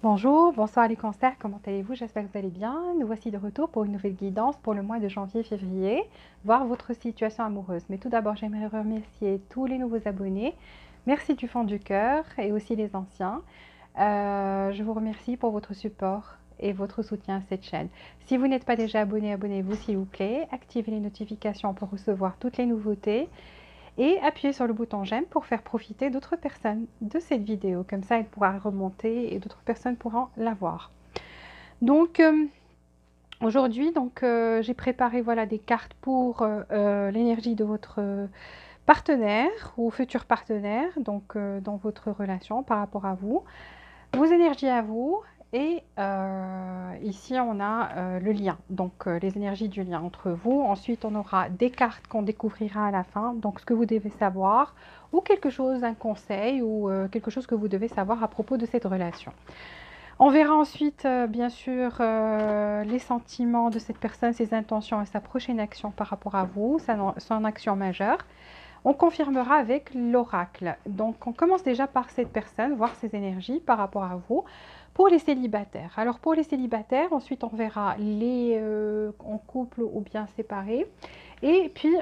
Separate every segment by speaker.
Speaker 1: Bonjour, bonsoir les cancers, comment allez-vous? J'espère que vous allez bien. Nous voici de retour pour une nouvelle guidance pour le mois de janvier-février, voir votre situation amoureuse. Mais tout d'abord, j'aimerais remercier tous les nouveaux abonnés. Merci du fond du cœur et aussi les anciens. Je vous remercie pour votre support et votre soutien à cette chaîne. Si vous n'êtes pas déjà abonné, abonnez-vous s'il vous plaît. Activez les notifications pour recevoir toutes les nouveautés. Et appuyez sur le bouton j'aime pour faire profiter d'autres personnes de cette vidéo. Comme ça, elle pourra remonter et d'autres personnes pourront la voir. Donc, aujourd'hui, j'ai préparé voilà, des cartes pour l'énergie de votre partenaire ou futur partenaire, donc dans votre relation par rapport à vous, vos énergies à vous. Et ici, on a le lien, donc les énergies du lien entre vous. Ensuite, on aura des cartes qu'on découvrira à la fin, donc ce que vous devez savoir, ou quelque chose, un conseil, ou quelque chose que vous devez savoir à propos de cette relation. On verra ensuite, bien sûr, les sentiments de cette personne, ses intentions et sa prochaine action par rapport à vous, son action majeure. On confirmera avec l'oracle. Donc, on commence déjà par cette personne, voir ses énergies par rapport à vous. Pour les célibataires. Alors, pour les célibataires, ensuite, on verra les en couple ou bien séparés. Et puis,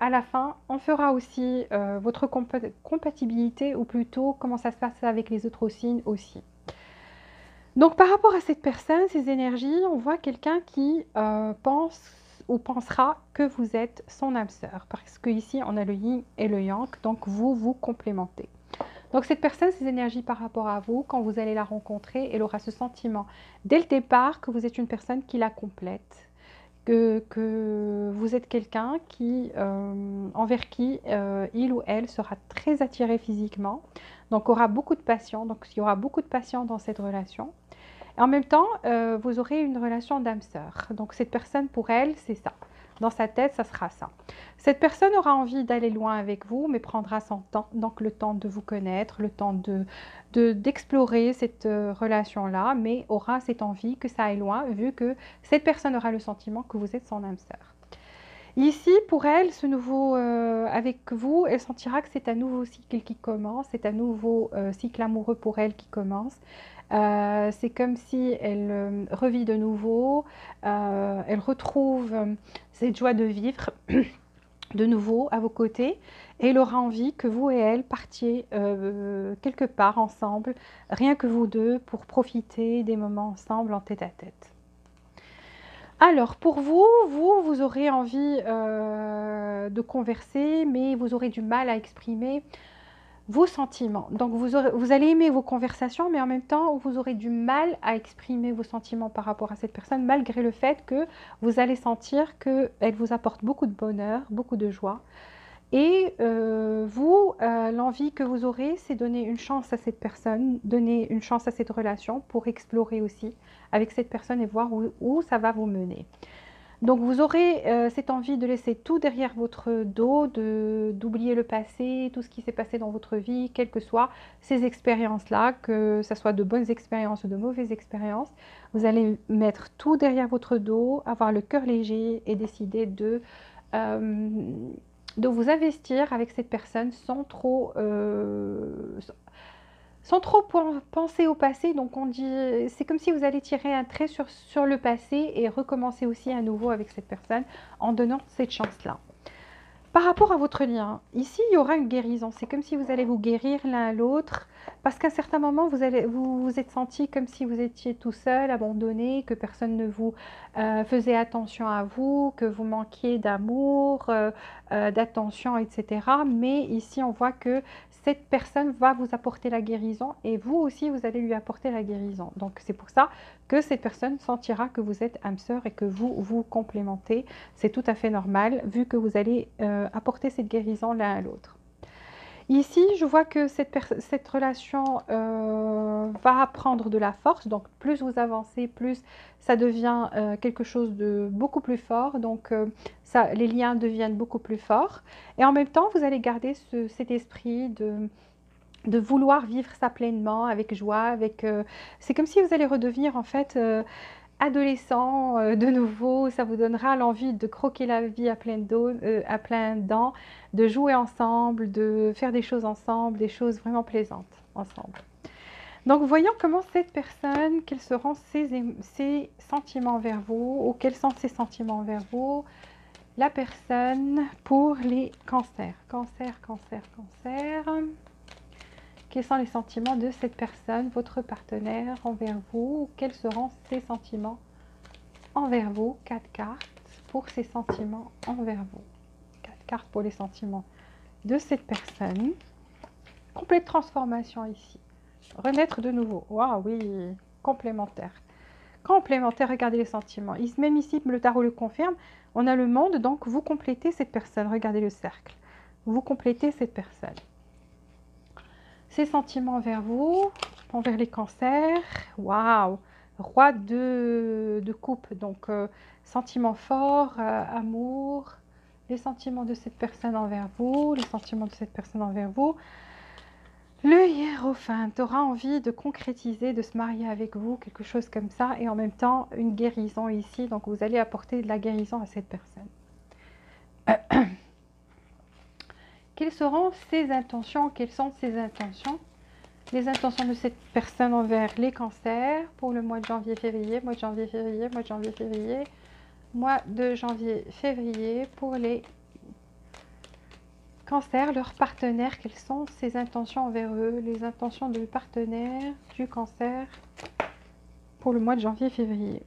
Speaker 1: à la fin, on fera aussi votre compatibilité, ou plutôt comment ça se passe avec les autres signes aussi. Donc, par rapport à cette personne, ces énergies, on voit quelqu'un qui pense ou pensera que vous êtes son âme sœur. Parce qu'ici, on a le yin et le yang, donc vous vous complémentez. Donc, cette personne, ces énergies par rapport à vous, quand vous allez la rencontrer, elle aura ce sentiment dès le départ que vous êtes une personne qui la complète. Que vous êtes quelqu'un envers qui il ou elle sera très attiré physiquement, donc aura beaucoup de passion, donc il y aura beaucoup de passion dans cette relation. Et en même temps, vous aurez une relation d'âme sœur. Donc cette personne, pour elle, c'est ça. Dans sa tête, ça sera ça. Cette personne aura envie d'aller loin avec vous, mais prendra son temps. Donc le temps de vous connaître, le temps d'explorer cette relation-là, mais aura cette envie que ça aille loin, vu que cette personne aura le sentiment que vous êtes son âme sœur. Ici, pour elle, ce nouveau avec vous, elle sentira que c'est un nouveau cycle qui commence, c'est un nouveau cycle amoureux pour elle qui commence. C'est comme si elle revit de nouveau, elle retrouve cette joie de vivre de nouveau à vos côtés, et elle aura envie que vous et elle partiez quelque part ensemble, rien que vous deux, pour profiter des moments ensemble en tête-à-tête. Alors, pour vous, vous aurez envie de converser, mais vous aurez du mal à exprimer vos sentiments. Donc, vous allez aimer vos conversations, mais en même temps, vous aurez du mal à exprimer vos sentiments par rapport à cette personne, malgré le fait que vous allez sentir qu'elle vous apporte beaucoup de bonheur, beaucoup de joie. Et l'envie que vous aurez, c'est donner une chance à cette personne, donner une chance à cette relation pour explorer aussi avec cette personne et voir où ça va vous mener. Donc vous aurez cette envie de laisser tout derrière votre dos, d'oublier le passé, tout ce qui s'est passé dans votre vie, quelles que soient ces expériences-là, que ce soit de bonnes expériences ou de mauvaises expériences. Vous allez mettre tout derrière votre dos, avoir le cœur léger et décider de vous investir avec cette personne sans trop penser au passé. Donc on dit, c'est comme si vous allez tirer un trait sur le passé et recommencer aussi à nouveau avec cette personne en donnant cette chance-là. Par rapport à votre lien, ici il y aura une guérison. C'est comme si vous allez vous guérir l'un à l'autre, parce qu'à un certain moment vous vous êtes senti comme si vous étiez tout seul, abandonné, que personne ne vous faisait attention à vous, que vous manquiez d'amour, d'attention, etc. Mais ici on voit que cette personne va vous apporter la guérison, et vous aussi vous allez lui apporter la guérison. Donc c'est pour ça que cette personne sentira que vous êtes âme sœur et que vous vous complémentez. C'est tout à fait normal, vu que vous allez apporter cette guérison l'un à l'autre. Ici, je vois que cette relation va prendre de la force. Donc, plus vous avancez, plus ça devient quelque chose de beaucoup plus fort. Donc, les liens deviennent beaucoup plus forts. Et en même temps, vous allez garder cet esprit de vouloir vivre ça pleinement, avec joie. C'est comme si vous allez redevenir en fait adolescent de nouveau. Ça vous donnera l'envie de croquer la vie à pleines dents, de jouer ensemble, de faire des choses ensemble, des choses vraiment plaisantes ensemble. Donc, voyons comment cette personne, quels seront ses sentiments envers vous, ou quels sont ses sentiments envers vous, la personne pour les cancers. Cancer, cancer, cancer. Quels sont les sentiments de cette personne, votre partenaire envers vous? Quels seront ses sentiments envers vous? 4 cartes pour ses sentiments envers vous. 4 cartes pour les sentiments de cette personne. Complète transformation ici. Renaître de nouveau. Waouh, oui, complémentaire. Complémentaire, regardez les sentiments. Même ici, le tarot le confirme. On a le monde, donc vous complétez cette personne. Regardez le cercle. Vous complétez cette personne. Ses sentiments envers vous, envers les cancers. Waouh, roi de coupe. Donc, sentiments forts, amour. Les sentiments de cette personne envers vous. Les sentiments de cette personne envers vous. Le hiérophant aura envie de concrétiser, de se marier avec vous, quelque chose comme ça, et en même temps une guérison ici, donc vous allez apporter de la guérison à cette personne. Quelles seront ses intentions? Quelles sont ses intentions? Les intentions de cette personne envers les cancers pour le mois de janvier-février, mois de janvier-février, mois de janvier-février, mois de janvier-février pour les cancer, leur partenaire, quelles sont ses intentions envers eux, les intentions du partenaire du cancer pour le mois de janvier-février.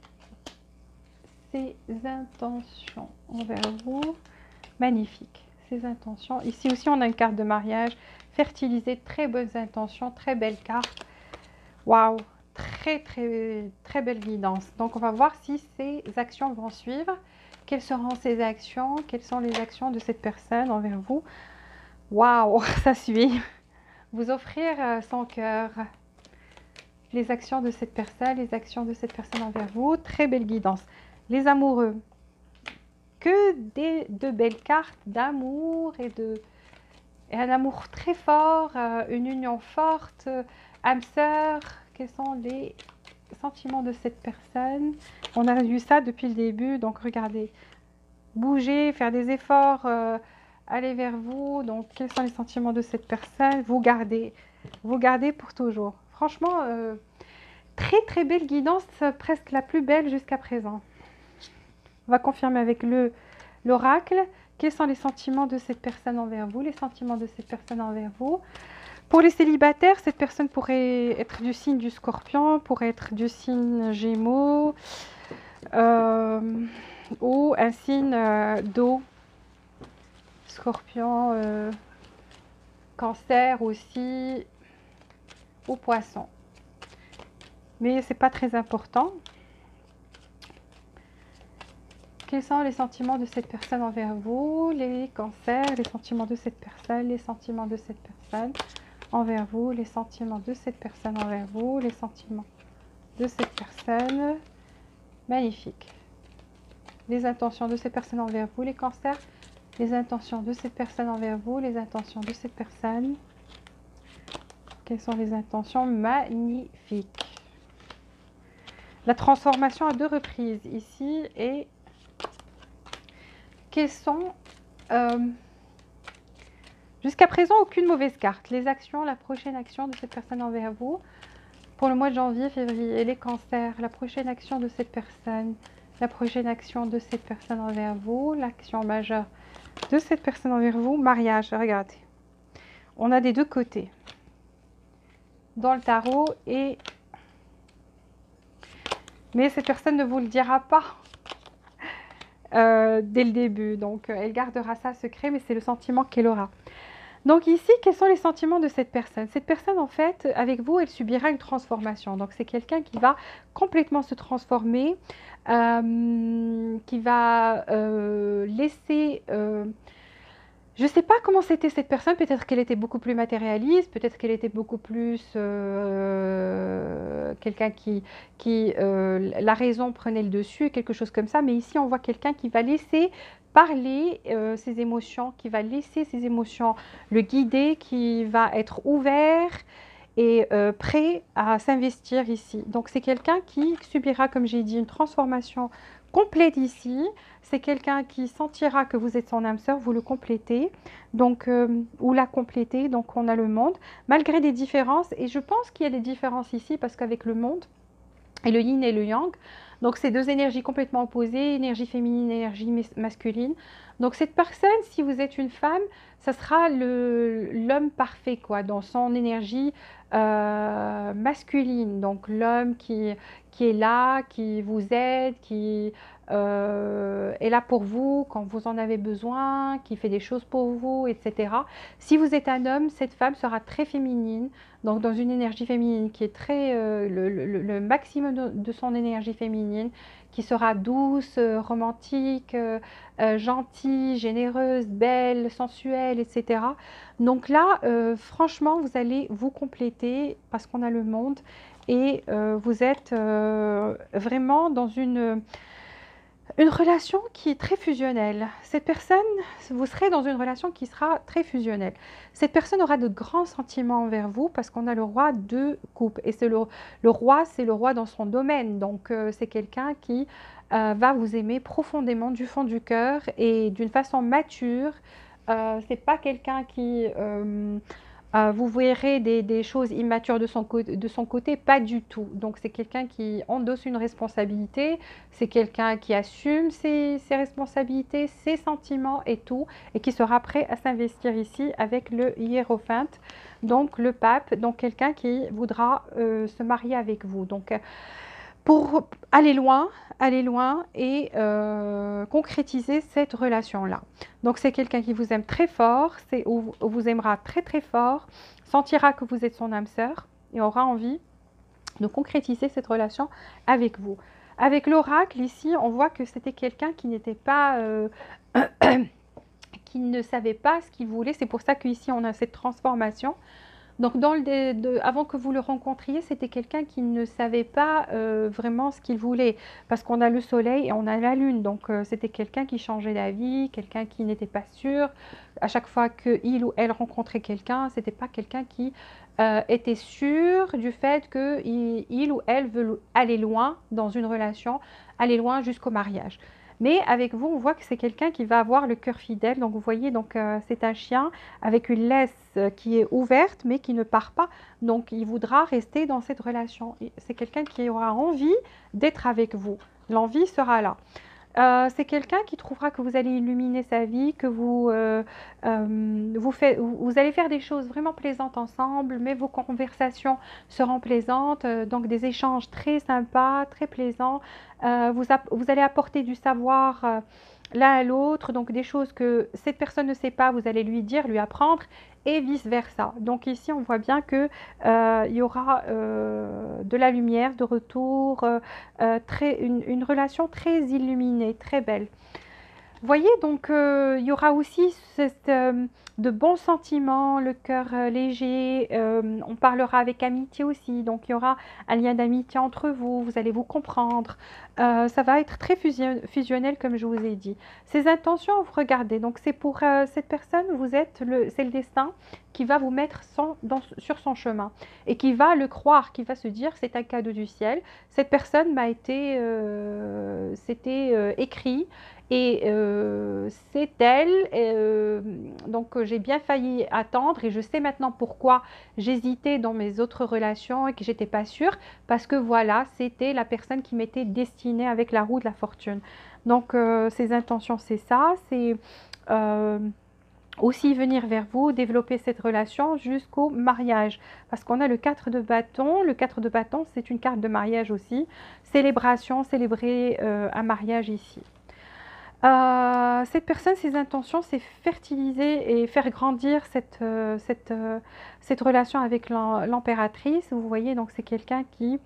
Speaker 1: Ses intentions envers vous, magnifique, ses intentions. Ici aussi, on a une carte de mariage, fertilisée, très bonnes intentions, très belle carte. Waouh, très, très, très belle guidance. Donc, on va voir si ces actions vont suivre. Quelles seront ces actions? Quelles sont les actions de cette personne envers vous? Waouh, ça suit. Vous offrir son cœur. Les actions de cette personne, les actions de cette personne envers vous. Très belle guidance. Les amoureux. Que de belles cartes d'amour et un amour très fort, une union forte, âme sœur. Quels sont les sentiments de cette personne? On a vu ça depuis le début, donc regardez. Bouger, faire des efforts, aller vers vous. Donc, quels sont les sentiments de cette personne? Vous gardez pour toujours. Franchement, très très belle guidance, presque la plus belle jusqu'à présent. On va confirmer avec l'oracle. Quels sont les sentiments de cette personne envers vous? Les sentiments de cette personne envers vous. Pour les célibataires, cette personne pourrait être du signe du Scorpion, pourrait être du signe Gémeaux, ou un signe d'eau. Scorpion, cancer aussi, ou poisson. Mais c'est pas très important. Quels sont les sentiments de cette personne envers vous? Les cancers, les sentiments de cette personne, les sentiments de cette personne envers vous, les sentiments de cette personne envers vous, les sentiments de cette personne. Magnifique. Les intentions de cette personne envers vous, les cancers, les intentions de cette personne envers vous, les intentions de cette personne. Quelles sont les intentions? Magnifiques. La transformation à 2 reprises ici et quelles sont jusqu'à présent aucune mauvaise carte. Les actions, la prochaine action de cette personne envers vous pour le mois de janvier, février, les cancers, la prochaine action de cette personne, la prochaine action de cette personne envers vous, l'action majeure de cette personne envers vous, mariage. Regardez, on a des deux côtés dans le tarot mais cette personne ne vous le dira pas dès le début, donc elle gardera ça secret, mais c'est le sentiment qu'elle aura. Donc ici, quels sont les sentiments de cette personne? Cette personne, en fait, avec vous, elle subira une transformation. Donc c'est quelqu'un qui va complètement se transformer, qui va laisser... je ne sais pas comment c'était cette personne, peut-être qu'elle était beaucoup plus matérialiste, peut-être qu'elle était beaucoup plus quelqu'un qui la raison prenait le dessus, quelque chose comme ça. Mais ici, on voit quelqu'un qui va laisser parler ses émotions, qui va laisser ses émotions le guider, qui va être ouvert et prêt à s'investir ici. Donc c'est quelqu'un qui subira, comme j'ai dit, une transformation complète ici. C'est quelqu'un qui sentira que vous êtes son âme sœur, vous le complétez, donc, ou la complétez, donc on a le monde, malgré des différences, et je pense qu'il y a des différences ici, parce qu'avec le monde, et le yin et le yang, donc c'est deux énergies complètement opposées, énergie féminine, énergie masculine. Donc cette personne, si vous êtes une femme, ça sera l'homme parfait, quoi, dans son énergie masculine. Donc l'homme qui est là, qui vous aide, qui est là pour vous quand vous en avez besoin, qui fait des choses pour vous, etc. Si vous êtes un homme, cette femme sera très féminine, donc dans une énergie féminine qui est très le maximum de son énergie féminine, qui sera douce, romantique, gentille, généreuse, belle, sensuelle, etc. Donc là, franchement, vous allez vous compléter parce qu'on a le monde et vous êtes vraiment dans une relation qui est très fusionnelle. Cette personne, vous serez dans une relation qui sera très fusionnelle. Cette personne aura de grands sentiments envers vous parce qu'on a le roi de coupe. Et c'est le roi, c'est le roi dans son domaine. Donc c'est quelqu'un qui va vous aimer profondément du fond du cœur et d'une façon mature. C'est pas quelqu'un qui vous verrez des choses immatures de son côté, pas du tout. Donc c'est quelqu'un qui endosse une responsabilité, c'est quelqu'un qui assume ses responsabilités, ses sentiments et tout, et qui sera prêt à s'investir ici avec le hiérophante, donc le pape, donc quelqu'un qui voudra se marier avec vous. Donc pour aller loin et concrétiser cette relation-là. Donc c'est quelqu'un qui vous aime très fort, vous aimera très très fort, sentira que vous êtes son âme sœur et aura envie de concrétiser cette relation avec vous. Avec l'oracle, ici, on voit que c'était quelqu'un qui n'était pas... qui ne savait pas ce qu'il voulait. C'est pour ça qu'ici, on a cette transformation. Donc, avant que vous le rencontriez, c'était quelqu'un qui ne savait pas vraiment ce qu'il voulait, parce qu'on a le soleil et on a la lune. Donc, c'était quelqu'un qui changeait d'avis, quelqu'un qui n'était pas sûr. À chaque fois qu'il ou elle rencontrait quelqu'un, c'était pas quelqu'un qui était sûr du fait qu'il ou elle veut aller loin dans une relation, aller loin jusqu'au mariage. Mais avec vous, on voit que c'est quelqu'un qui va avoir le cœur fidèle. Donc vous voyez, c'est un chien avec une laisse qui est ouverte mais qui ne part pas. Donc il voudra rester dans cette relation. C'est quelqu'un qui aura envie d'être avec vous. L'envie sera là. C'est quelqu'un qui trouvera que vous allez illuminer sa vie, que vous allez faire des choses vraiment plaisantes ensemble, mais vos conversations seront plaisantes, donc des échanges très sympas, très plaisants. Vous allez apporter du savoir l'un à l'autre, donc des choses que cette personne ne sait pas, vous allez lui dire, lui apprendre, et vice-versa. Donc ici, on voit bien que il y aura de la lumière de retour, une relation très illuminée, très belle. Vous voyez, donc il y aura aussi de bons sentiments, le cœur léger, on parlera avec amitié aussi, donc il y aura un lien d'amitié entre vous, vous allez vous comprendre, ça va être très fusionnel comme je vous ai dit. Ces intentions, vous regardez, donc c'est pour cette personne, c'est le destin qui va vous mettre sur son chemin et qui va le croire, qui va se dire c'est un cadeau du ciel, cette personne m'a été, c'était écrit, et c'est elle, donc j'ai bien failli attendre et je sais maintenant pourquoi j'hésitais dans mes autres relations et que j'étais pas sûre, parce que voilà, c'était la personne qui m'était destinée avec la roue de la fortune. Donc ses intentions, c'est ça, c'est aussi venir vers vous, développer cette relation jusqu'au mariage. Parce qu'on a le 4 de bâton. Le 4 de bâton, c'est une carte de mariage aussi. Célébration, célébrer un mariage ici. Cette personne, ses intentions, c'est fertiliser et faire grandir cette relation avec l'impératrice. Vous voyez, donc c'est quelqu'un qui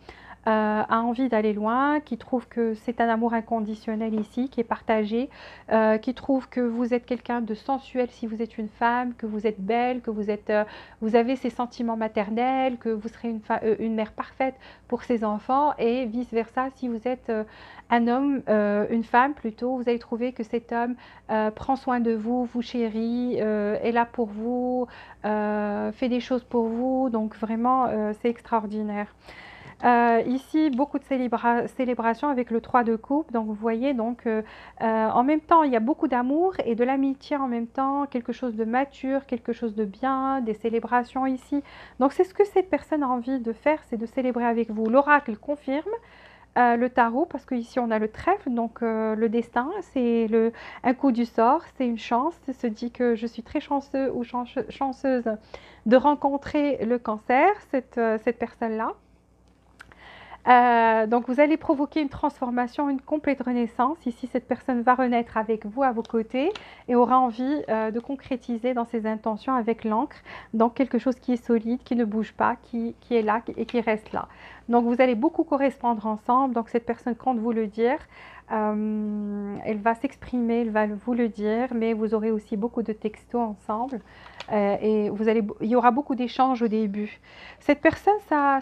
Speaker 1: a envie d'aller loin, qui trouve que c'est un amour inconditionnel ici, qui est partagé, qui trouve que vous êtes quelqu'un de sensuel si vous êtes une femme, que vous êtes belle, que vous avez ces sentiments maternels, que vous serez une mère parfaite pour ses enfants, et vice-versa, si vous êtes un homme, une femme plutôt, vous allez trouver que cet homme prend soin de vous, vous chérit, est là pour vous, fait des choses pour vous, donc vraiment c'est extraordinaire. Ici, beaucoup de célébrations avec le 3 de coupe. Donc, vous voyez, donc, en même temps, il y a beaucoup d'amour et de l'amitié en même temps, quelque chose de mature, quelque chose de bien, des célébrations ici. Donc, c'est ce que cette personne a envie de faire, c'est de célébrer avec vous. L'oracle confirme le tarot, parce qu'ici on a le trèfle, donc le destin, c'est un coup du sort, c'est une chance. Ça se dit que je suis très chanceux ou chanceuse de rencontrer le cancer, cette personne-là. Donc vous allez provoquer une transformation, une complète renaissance. Ici, cette personne va renaître avec vous à vos côtés et aura envie de concrétiser dans ses intentions avec l'encre, donc quelque chose qui est solide, qui ne bouge pas, qui est là et qui reste là. Donc vous allez beaucoup correspondre ensemble. Donc cette personne compte vous le dire. Elle va s'exprimer, elle va vous le dire, mais vous aurez aussi beaucoup de textos ensemble. Et il y aura beaucoup d'échanges au début. Cette personne,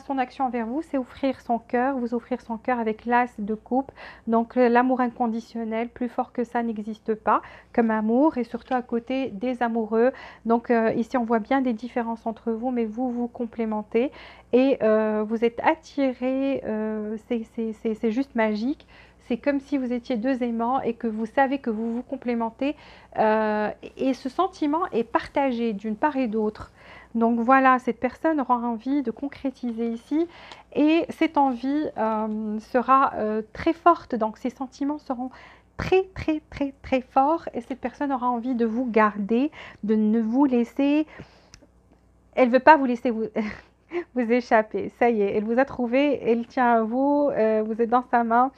Speaker 1: son action envers vous, c'est offrir son cœur, vous offrir son cœur avec l'as de coupe. Donc l'amour inconditionnel, plus fort que ça n'existe pas comme amour, et surtout à côté des amoureux. Donc ici, on voit bien des différences entre vous, mais vous vous complémentez et vous êtes attirés, c'est juste magique. C'est comme si vous étiez deux aimants et que vous savez que vous vous complémentez et ce sentiment est partagé d'une part et d'autre. Donc voilà, cette personne aura envie de concrétiser ici et cette envie sera très forte. Donc ces sentiments seront très forts et cette personne aura envie de vous garder, de ne vous laisser... Elle ne veut pas vous laisser vous, vous échapper. Ça y est, elle vous a trouvé, elle tient à vous, vous êtes dans sa main.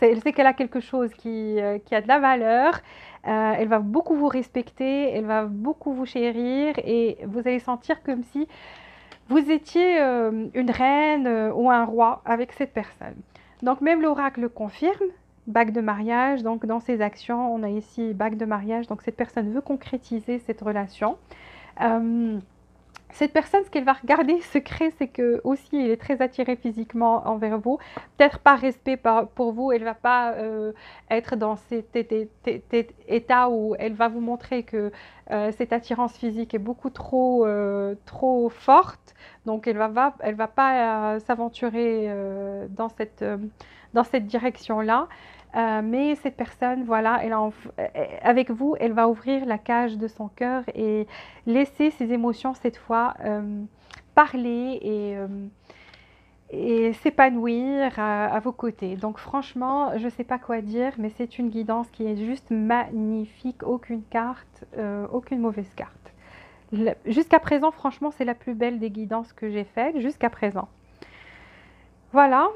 Speaker 1: Elle sait qu'elle a quelque chose qui a de la valeur. Elle va beaucoup vous respecter, elle va beaucoup vous chérir et vous allez sentir comme si vous étiez une reine ou un roi avec cette personne. Donc même l'oracle le confirme, bague de mariage. Donc dans ses actions, on a ici bague de mariage. Donc cette personne veut concrétiser cette relation. Cette personne, ce qu'elle va regarder secret, c'est que aussi elle est très attirée physiquement envers vous. Peut-être par respect pour vous, elle ne va pas être dans cet état où elle va vous montrer que cette attirance physique est beaucoup trop forte. Donc elle va pas s'aventurer dans cette direction-là. Mais cette personne, voilà, avec vous, elle va ouvrir la cage de son cœur et laisser ses émotions cette fois parler et s'épanouir à vos côtés. Donc franchement, je ne sais pas quoi dire, mais c'est une guidance qui est juste magnifique. Aucune carte, aucune mauvaise carte. Jusqu'à présent, franchement, c'est la plus belle des guidances que j'ai faites jusqu'à présent. Voilà.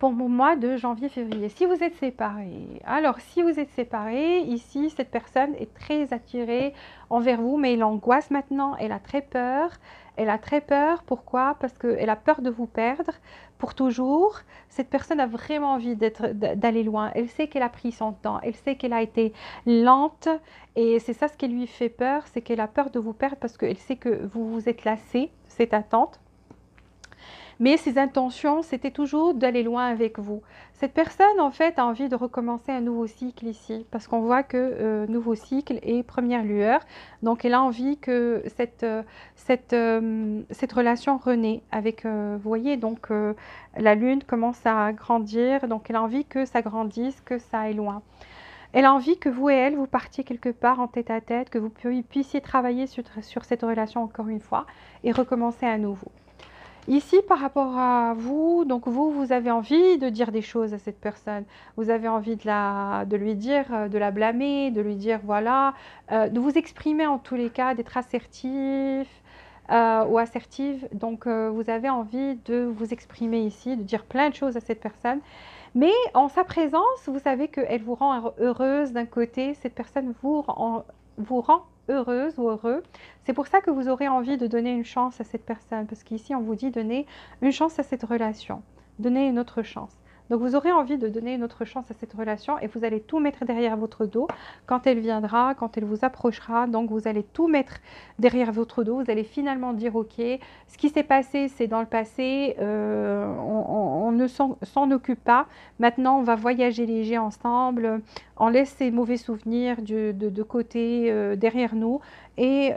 Speaker 1: Pour mon mois de janvier-février. Si vous êtes séparés, alors si vous êtes séparés, ici, cette personne est très attirée envers vous, mais elle angoisse maintenant, elle a très peur. Elle a très peur, pourquoi? Parce qu'elle a peur de vous perdre pour toujours. Cette personne a vraiment envie d'aller loin. Elle sait qu'elle a pris son temps, elle sait qu'elle a été lente et c'est ça ce qui lui fait peur, c'est qu'elle a peur de vous perdre parce qu'elle sait que vous vous êtes lassé, cette attente. Mais ses intentions, c'était toujours d'aller loin avec vous. Cette personne, en fait, a envie de recommencer un nouveau cycle ici, parce qu'on voit que nouveau cycle est première lueur. Donc, elle a envie que cette relation renaît avec, vous voyez, donc la lune commence à grandir, donc elle a envie que ça grandisse, que ça aille loin. Elle a envie que vous et elle, vous partiez quelque part en tête à tête, que vous puissiez travailler sur cette relation encore une fois et recommencer à nouveau. Ici, par rapport à vous, donc vous avez envie de dire des choses à cette personne. Vous avez envie de lui dire, de la blâmer, de lui dire, voilà, de vous exprimer en tous les cas, d'être assertif ou assertive. Donc, vous avez envie de vous exprimer ici, de dire plein de choses à cette personne. Mais en sa présence, vous savez qu'elle vous rend heureuse d'un côté. Cette personne vous rend heureuse ou heureux. C'est pour ça que vous aurez envie de donner une chance à cette personne, parce qu'ici on vous dit donner une chance à cette relation, donner une autre chance. Donc vous aurez envie de donner une autre chance à cette relation et vous allez tout mettre derrière votre dos quand elle viendra, quand elle vous approchera. Donc vous allez tout mettre derrière votre dos. Vous allez finalement dire ok, ce qui s'est passé c'est dans le passé, on ne s'en occupe pas. Maintenant on va voyager léger ensemble, on laisse ces mauvais souvenirs de côté derrière nous et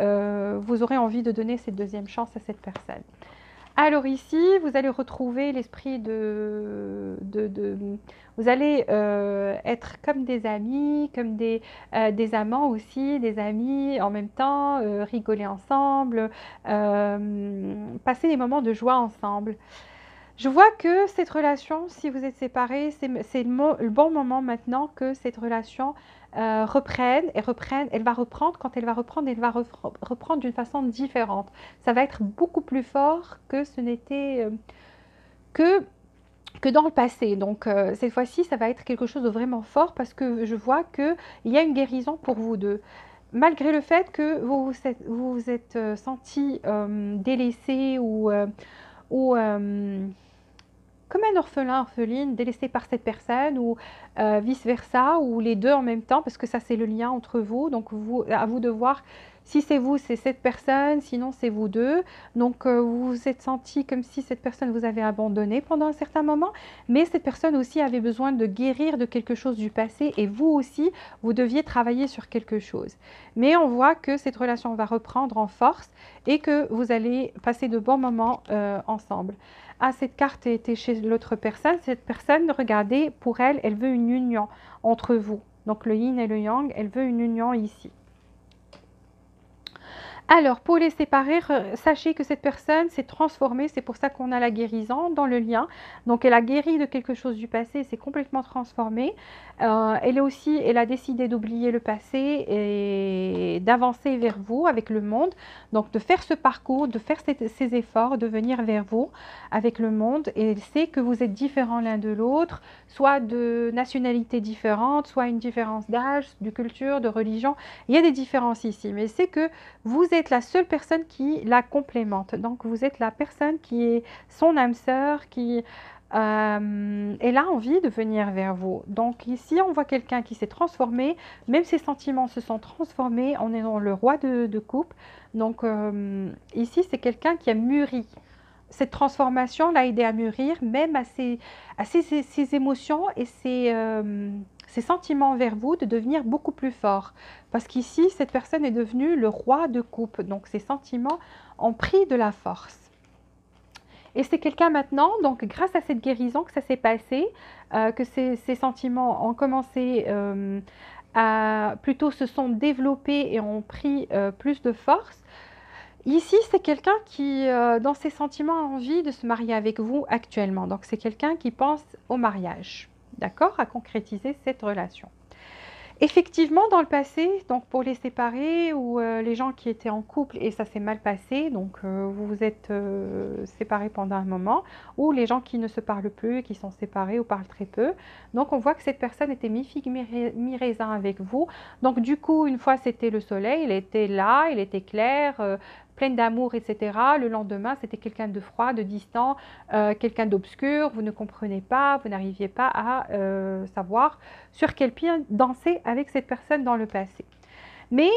Speaker 1: vous aurez envie de donner cette deuxième chance à cette personne. Alors ici, vous allez retrouver l'esprit vous allez être comme des amis, comme des amants aussi, des amis en même temps, rigoler ensemble, passer des moments de joie ensemble. Je vois que cette relation, si vous êtes séparés, c'est le bon moment maintenant que cette relation reprenne. Elle va reprendre. Quand elle va reprendre, elle va reprendre d'une façon différente. Ça va être beaucoup plus fort que ce n'était que, que dans le passé. Donc cette fois-ci, ça va être quelque chose de vraiment fort parce que je vois qu'il y a une guérison pour vous deux. Malgré le fait que vous vous êtes senti délaissé ou comme un orphelin, orpheline, délaissé par cette personne ou vice-versa, ou les deux en même temps, parce que ça c'est le lien entre vous. Donc à vous de voir si c'est vous, c'est cette personne, sinon c'est vous deux. Donc vous vous êtes senti comme si cette personne vous avait abandonné pendant un certain moment, mais cette personne aussi avait besoin de guérir de quelque chose du passé et vous aussi, vous deviez travailler sur quelque chose. Mais on voit que cette relation va reprendre en force et que vous allez passer de bons moments ensemble. Ah, cette carte était chez l'autre personne. Cette personne, regardez, pour elle, elle veut une union entre vous. Donc le yin et le yang, elle veut une union ici. Alors, pour les séparer, sachez que cette personne s'est transformée, c'est pour ça qu'on a la guérison dans le lien. Donc, elle a guéri de quelque chose du passé, s'est complètement transformée. Elle a décidé d'oublier le passé et d'avancer vers vous avec le monde. Donc, de faire ce parcours, de faire ces efforts, de venir vers vous avec le monde. Et elle sait que vous êtes différents l'un de l'autre, soit de nationalité différente, soit une différence d'âge, de culture, de religion. Il y a des différences ici, mais c'est que vous êtes la seule personne qui la complémente. Donc, vous êtes la personne qui est son âme sœur, qui elle a envie de venir vers vous. Donc, ici, on voit quelqu'un qui s'est transformé. Même ses sentiments se sont transformés. On est dans le roi de coupe. Donc, ici, c'est quelqu'un qui a mûri. Cette transformation l'a aidé à mûrir, même à ses émotions et ses sentiments envers vous de devenir beaucoup plus forts. Parce qu'ici, cette personne est devenue le roi de coupe. Donc, ses sentiments ont pris de la force. Et c'est quelqu'un maintenant, donc grâce à cette guérison que ça s'est passé, que ces sentiments ont commencé plutôt se sont développés et ont pris plus de force. Ici, c'est quelqu'un qui, dans ses sentiments, a envie de se marier avec vous actuellement. Donc, c'est quelqu'un qui pense au mariage, d'accord, à concrétiser cette relation. Effectivement, dans le passé, donc pour les séparés ou les gens qui étaient en couple et ça s'est mal passé, donc vous vous êtes séparés pendant un moment, ou les gens qui ne se parlent plus, qui sont séparés ou parlent très peu. Donc on voit que cette personne était mi-figue, mi-raisin avec vous. Donc du coup, une fois c'était le soleil, il était là, il était clair, pleine d'amour, etc. Le lendemain, c'était quelqu'un de froid, de distant, quelqu'un d'obscur, vous ne comprenez pas, vous n'arriviez pas à savoir sur quel pied danser avec cette personne dans le passé. Mais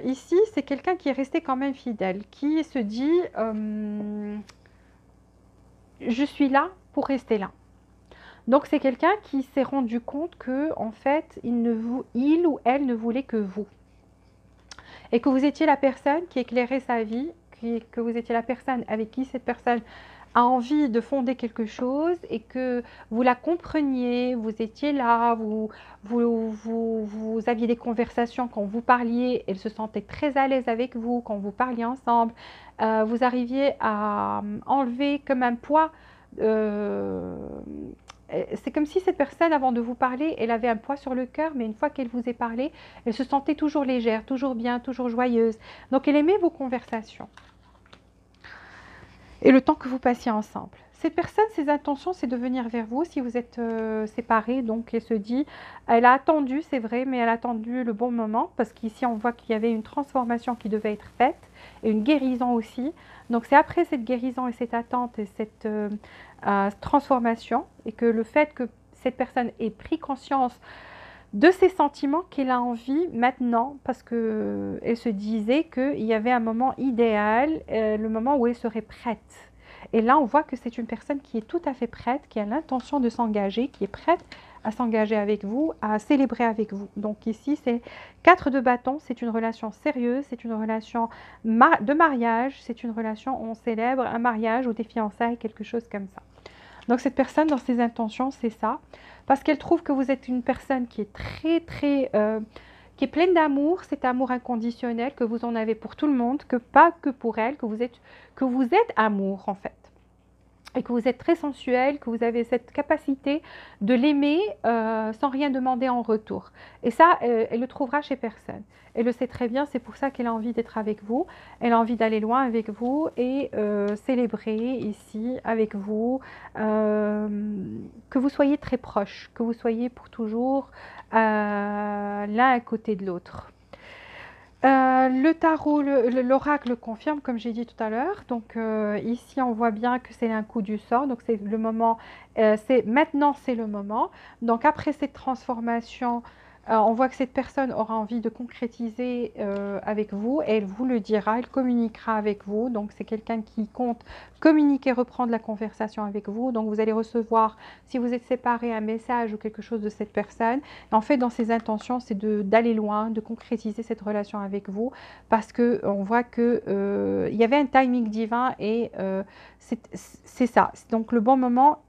Speaker 1: ici, c'est quelqu'un qui est resté quand même fidèle, qui se dit je suis là pour rester là. Donc c'est quelqu'un qui s'est rendu compte que en fait, il ou elle ne voulait que vous. Et que vous étiez la personne qui éclairait sa vie, que vous étiez la personne avec qui cette personne a envie de fonder quelque chose et que vous la compreniez, vous étiez là, vous aviez des conversations quand vous parliez, elle se sentait très à l'aise avec vous quand vous parliez ensemble, vous arriviez à enlever comme un poids. C'est comme si cette personne, avant de vous parler, elle avait un poids sur le cœur, mais une fois qu'elle vous ait parlé, elle se sentait toujours légère, toujours bien, toujours joyeuse. Donc, elle aimait vos conversations et le temps que vous passiez ensemble. Cette personne, ses intentions, c'est de venir vers vous si vous êtes séparés. Donc, elle se dit, elle a attendu, c'est vrai, mais elle a attendu le bon moment parce qu'ici, on voit qu'il y avait une transformation qui devait être faite et une guérison aussi. Donc, c'est après cette guérison et cette attente et cette transformation et que le fait que cette personne ait pris conscience de ses sentiments qu'elle a envie maintenant, parce qu'elle se disait qu'il y avait un moment idéal, le moment où elle serait prête. Et là, on voit que c'est une personne qui est tout à fait prête, qui a l'intention de s'engager, qui est prête à s'engager avec vous, à célébrer avec vous. Donc ici, c'est 4 de bâton, c'est une relation sérieuse, c'est une relation de mariage, c'est une relation où on célèbre un mariage ou des fiançailles, quelque chose comme ça. Donc cette personne, dans ses intentions, c'est ça. Parce qu'elle trouve que vous êtes une personne qui est qui est pleine d'amour, cet amour inconditionnel, que vous en avez pour tout le monde, que pas que pour elle, que vous êtes amour en fait. Et que vous êtes très sensuel, que vous avez cette capacité de l'aimer sans rien demander en retour. Et ça, elle le trouvera chez personne. Elle le sait très bien, c'est pour ça qu'elle a envie d'être avec vous. Elle a envie d'aller loin avec vous et célébrer ici avec vous. Que vous soyez très proches, que vous soyez pour toujours l'un à côté de l'autre. Le tarot, l'oracle confirme, comme j'ai dit tout à l'heure. Donc ici, on voit bien que c'est un coup du sort. Donc c'est le moment, maintenant c'est le moment. Donc après cette transformation, on voit que cette personne aura envie de concrétiser avec vous. Et elle vous le dira, elle communiquera avec vous. Donc c'est quelqu'un qui compte communiquer, reprendre la conversation avec vous. Donc vous allez recevoir, si vous êtes séparés, un message ou quelque chose de cette personne. En fait, dans ses intentions, c'est d'aller loin, de concrétiser cette relation avec vous, parce qu'on voit qu'il y avait un timing divin et c'est ça. Donc le bon moment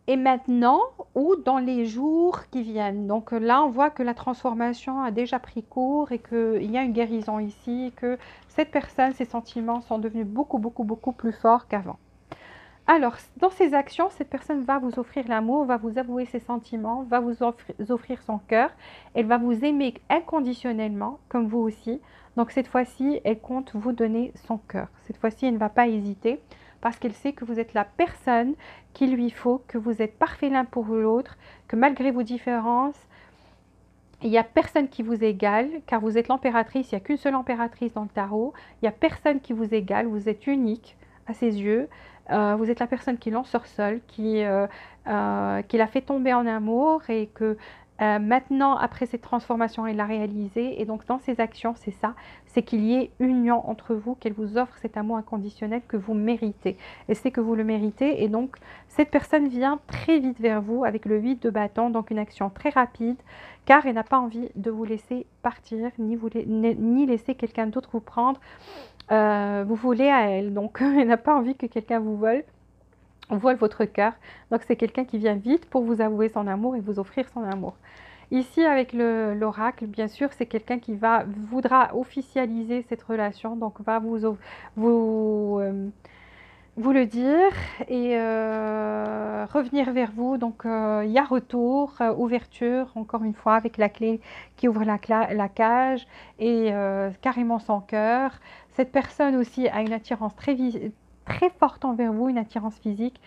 Speaker 1: est maintenant ou dans les jours qui viennent. Donc là, on voit que la transformation a déjà pris cours et qu'il y a une guérison ici, que cette personne, ses sentiments sont devenus beaucoup, beaucoup, beaucoup plus forts qu'avant. Alors, dans ses actions, cette personne va vous offrir l'amour, va vous avouer ses sentiments, va vous offrir son cœur. Elle va vous aimer inconditionnellement, comme vous aussi. Donc, cette fois-ci, elle compte vous donner son cœur. Cette fois-ci, elle ne va pas hésiter parce qu'elle sait que vous êtes la personne qu'il lui faut, que vous êtes parfait l'un pour l'autre, que malgré vos différences, il n'y a personne qui vous égale, car vous êtes l'empératrice, il n'y a qu'une seule empératrice dans le tarot. Il n'y a personne qui vous égale, vous êtes unique à ses yeux. Vous êtes la personne qui l'ensorcelle, qui l'a fait tomber en amour et que maintenant, après cette transformation, elle l'a réalisée. Et donc, dans ses actions, c'est ça, c'est qu'il y ait union entre vous, qu'elle vous offre cet amour inconditionnel que vous méritez. Et c'est que vous le méritez. Et donc, cette personne vient très vite vers vous avec le 8 de bâton, donc une action très rapide, car elle n'a pas envie de vous laisser partir, ni laisser quelqu'un d'autre vous prendre. Vous voulez à elle, donc elle n'a pas envie que quelqu'un vous vole votre cœur. Donc c'est quelqu'un qui vient vite pour vous avouer son amour et vous offrir son amour. Ici avec l'oracle, bien sûr, c'est quelqu'un qui voudra officialiser cette relation, donc va vous le dire et revenir vers vous. Donc il y a retour, ouverture, encore une fois, avec la clé qui ouvre la cage et carrément son cœur. Cette personne aussi a une attirance très forte envers vous, une attirance physique.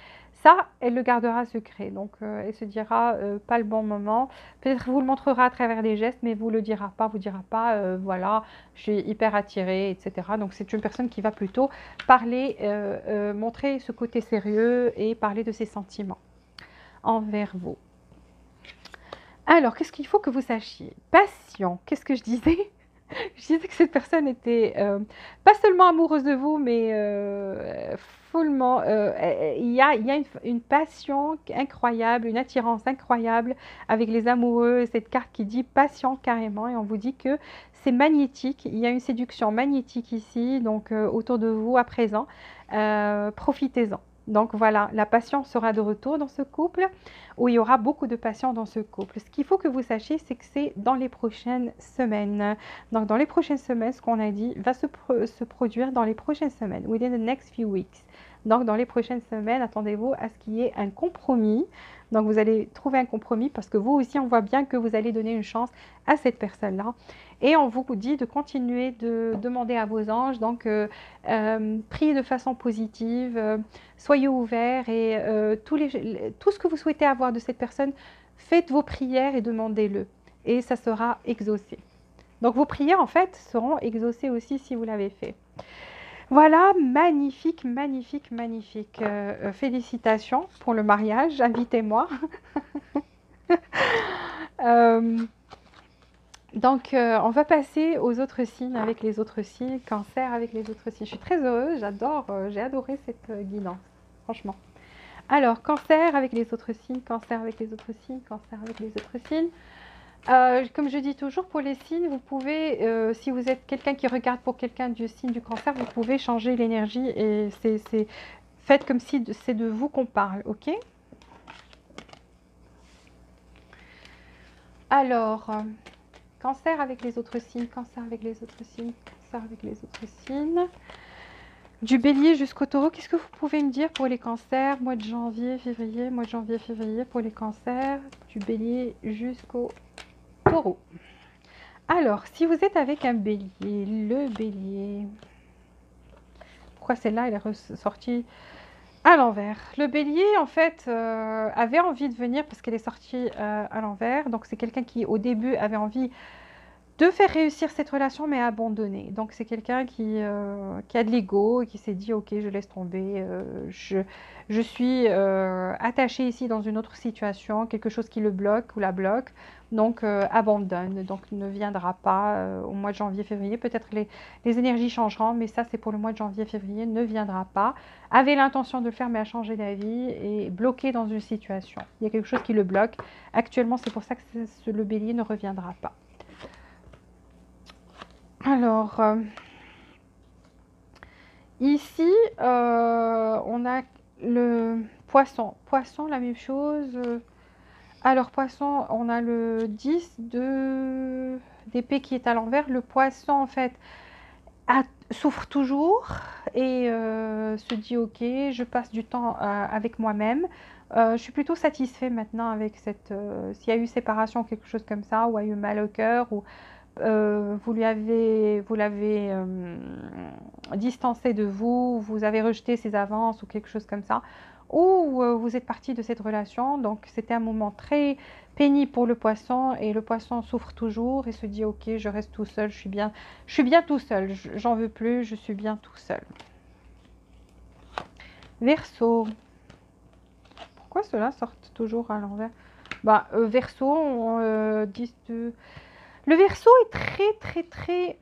Speaker 1: Ça, elle le gardera secret. Donc, elle se dira pas le bon moment. Peut-être vous le montrera à travers des gestes, mais vous le dira pas. Vous dira pas, voilà, je suis hyper attirée, etc. Donc, c'est une personne qui va plutôt parler, montrer ce côté sérieux et parler de ses sentiments envers vous. Alors, qu'est-ce qu'il faut que vous sachiez? Passion. Qu'est-ce que je disais? Je disais que cette personne était pas seulement amoureuse de vous, mais follement. Il y a une passion incroyable, une attirance incroyable avec les amoureux. Cette carte qui dit passion carrément, et on vous dit que c'est magnétique. Il y a une séduction magnétique ici, donc autour de vous à présent. Profitez-en. Donc voilà, la passion sera de retour dans ce couple, où il y aura beaucoup de passion dans ce couple. Ce qu'il faut que vous sachiez, c'est que c'est dans les prochaines semaines. Donc dans les prochaines semaines, ce qu'on a dit va se produire dans les prochaines semaines, within the next few weeks. Donc dans les prochaines semaines, attendez-vous à ce qu'il y ait un compromis. Donc vous allez trouver un compromis parce que vous aussi, on voit bien que vous allez donner une chance à cette personne-là. Et on vous dit de continuer de demander à vos anges, donc priez de façon positive, soyez ouverts et tout ce que vous souhaitez avoir de cette personne, faites vos prières et demandez-le. Et ça sera exaucé. Donc vos prières, en fait, seront exaucées aussi si vous l'avez fait. Voilà, magnifique, magnifique, magnifique. Félicitations pour le mariage, invitez-moi. Donc, on va passer aux autres signes avec les autres signes, cancer avec les autres signes. Je suis très heureuse, j'adore, j'ai adoré cette guidance, franchement. Alors, cancer avec les autres signes, cancer avec les autres signes, cancer avec les autres signes. Comme je dis toujours, pour les signes, vous pouvez, si vous êtes quelqu'un qui regarde pour quelqu'un du signe du cancer, vous pouvez changer l'énergie et faites comme si c'est de vous qu'on parle, ok? Alors, cancer avec les autres signes, cancer avec les autres signes, cancer avec les autres signes. Du bélier jusqu'au taureau, qu'est-ce que vous pouvez me dire pour les cancers, mois de janvier, février, mois de janvier, février pour les cancers, du bélier jusqu'au taureau. Alors, si vous êtes avec un bélier, le bélier, pourquoi celle-là, elle est ressortie à l'envers? Le bélier, en fait, avait envie de venir parce qu'elle est sortie à l'envers. Donc, c'est quelqu'un qui, au début, avait envie de faire réussir cette relation, mais a abandonné. Donc, c'est quelqu'un qui a de l'ego et qui s'est dit, ok, je laisse tomber, je suis attachée ici dans une autre situation, quelque chose qui le bloque ou la bloque, donc abandonne, donc ne viendra pas au mois de janvier-février. Peut-être les énergies changeront, mais ça, c'est pour le mois de janvier-février, ne viendra pas. Avait l'intention de le faire, mais a changé d'avis et bloqué dans une situation. Il y a quelque chose qui le bloque. Actuellement, c'est pour ça que le bélier ne reviendra pas. Alors, ici, on a le poisson. Poisson, la même chose. Alors, poisson, on a le 10 d'épée qui est à l'envers. Le poisson, en fait, souffre toujours et se dit, ok, je passe du temps avec moi-même. Je suis plutôt satisfait maintenant avec cette... s'il y a eu séparation ou quelque chose comme ça, ou a eu mal au cœur, ou... vous l'avez distancé de vous, vous avez rejeté ses avances ou quelque chose comme ça, ou vous êtes parti de cette relation, donc c'était un moment très pénible pour le poisson et le poisson souffre toujours et se dit ok, je reste tout seul, je suis bien tout seul, j'en veux plus, je suis bien tout seul. Verseau, pourquoi cela sort toujours à l'envers? Verseau, on dit de... Le Verseau est très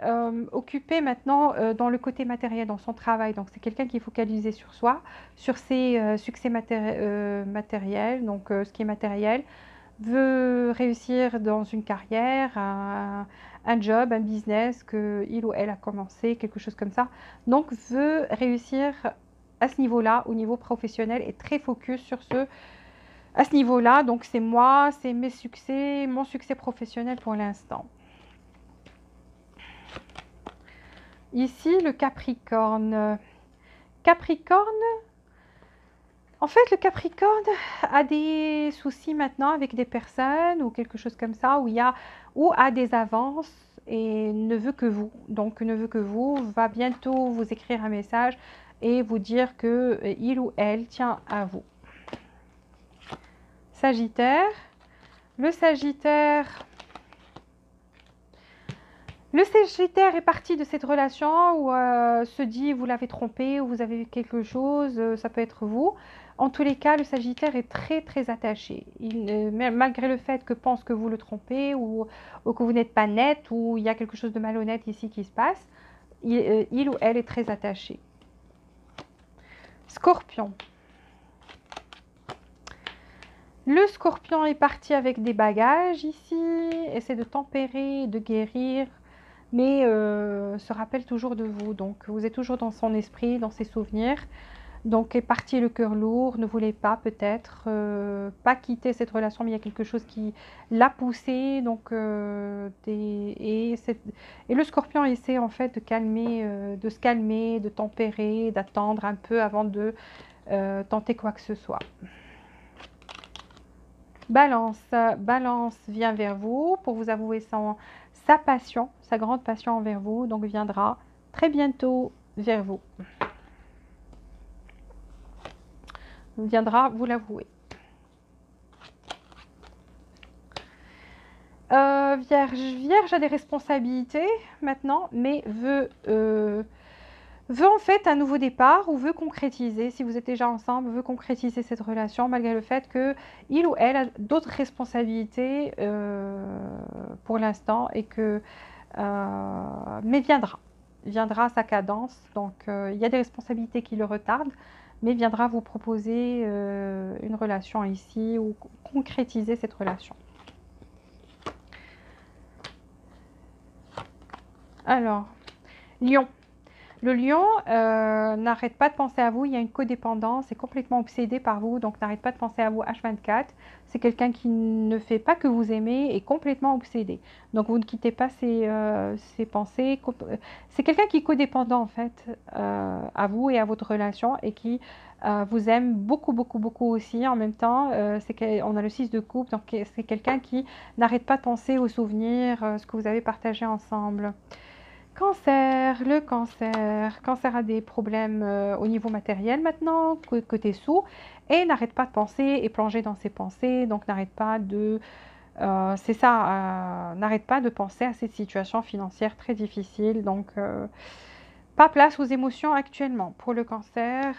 Speaker 1: occupé maintenant dans le côté matériel, dans son travail. Donc, c'est quelqu'un qui est focalisé sur soi, sur ses succès matériels, donc ce qui est matériel, veut réussir dans une carrière, un job, un business qu'il ou elle a commencé, quelque chose comme ça. Donc, veut réussir à ce niveau-là, au niveau professionnel, et très focus sur à ce niveau-là. Donc, c'est moi, c'est mes succès, mon succès professionnel pour l'instant. Ici, le Capricorne. Capricorne, en fait, le Capricorne a des soucis maintenant avec des personnes ou quelque chose comme ça, ou a des avances et ne veut que vous. Donc, ne veut que vous, va bientôt vous écrire un message et vous dire que il ou elle tient à vous. Sagittaire. Le Sagittaire... Le Sagittaire est parti de cette relation où se dit vous l'avez trompé ou vous avez quelque chose, ça peut être vous. En tous les cas, le Sagittaire est très attaché. Malgré le fait que pense que vous le trompez ou que vous n'êtes pas net ou il y a quelque chose de malhonnête ici qui se passe, il ou elle est très attaché. Scorpion. Le Scorpion est parti avec des bagages ici, essaie de tempérer, de guérir, mais se rappelle toujours de vous. Donc, vous êtes toujours dans son esprit, dans ses souvenirs. Donc, est parti le cœur lourd, ne voulait pas peut-être, pas quitter cette relation, mais il y a quelque chose qui l'a poussé. Donc, et le Scorpion essaie en fait de se calmer, de tempérer, d'attendre un peu avant de tenter quoi que ce soit. Balance. Balance vient vers vous pour vous avouer sa passion, sa grande passion envers vous, donc viendra très bientôt vers vous. Viendra vous l'avouer. Vierge a des responsabilités maintenant, mais veut en fait un nouveau départ ou veut concrétiser, si vous êtes déjà ensemble, veut concrétiser cette relation malgré le fait que il ou elle a d'autres responsabilités pour l'instant et que mais viendra. viendra à sa cadence. Donc, il y a des responsabilités qui le retardent, mais viendra vous proposer une relation ici ou concrétiser cette relation. Alors, Lion. Le lion n'arrête pas de penser à vous, il y a une codépendance, est complètement obsédé par vous, donc n'arrête pas de penser à vous H24. C'est quelqu'un qui ne fait pas que vous aimer, est complètement obsédé. Donc vous ne quittez pas ses pensées. C'est quelqu'un qui est codépendant en fait à vous et à votre relation et qui vous aime beaucoup, beaucoup, beaucoup aussi. En même temps, on a le 6 de coupe, donc c'est quelqu'un qui n'arrête pas de penser aux souvenirs, ce que vous avez partagé ensemble. Cancer, le cancer. Cancer a des problèmes au niveau matériel maintenant, côté sous, et n'arrête pas de penser et plonger dans ses pensées, donc n'arrête pas de... c'est ça, n'arrête pas de penser à cette situation financière très difficile, donc pas place aux émotions actuellement. Pour le cancer,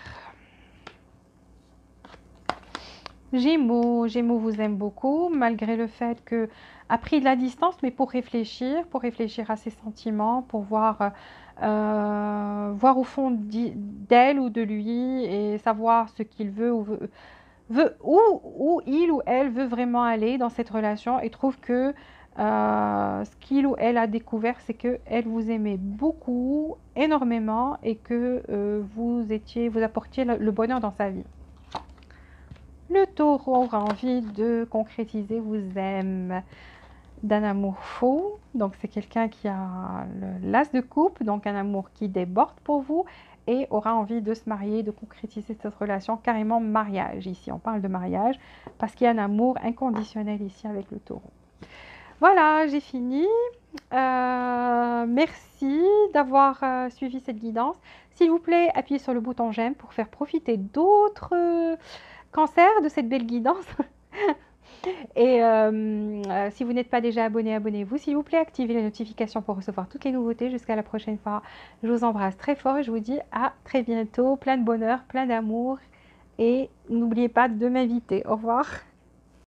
Speaker 1: Gémeaux, Gémeaux vous aime beaucoup, malgré le fait que a pris de la distance, mais pour réfléchir à ses sentiments, pour voir, voir au fond d'elle ou de lui et savoir ce qu'il veut où il ou elle veut vraiment aller dans cette relation et trouve que ce qu'il ou elle a découvert, c'est qu'elle vous aimait beaucoup, énormément et que vous apportiez le bonheur dans sa vie. Le taureau aura envie de concrétiser vous aime d'un amour faux. Donc c'est quelqu'un qui a l'as de coupe, donc un amour qui déborde pour vous et aura envie de se marier, de concrétiser cette relation, carrément mariage. Ici on parle de mariage parce qu'il y a un amour inconditionnel ici avec le taureau. Voilà, j'ai fini. Merci d'avoir suivi cette guidance. S'il vous plaît, appuyez sur le bouton j'aime pour faire profiter d'autres cancers de cette belle guidance. Et si vous n'êtes pas déjà abonné, abonnez-vous. S'il vous plaît, activez les notifications pour recevoir toutes les nouveautés. Jusqu'à la prochaine fois. Je vous embrasse très fort et je vous dis à très bientôt. Plein de bonheur, plein d'amour. Et n'oubliez pas de m'inviter. Au revoir.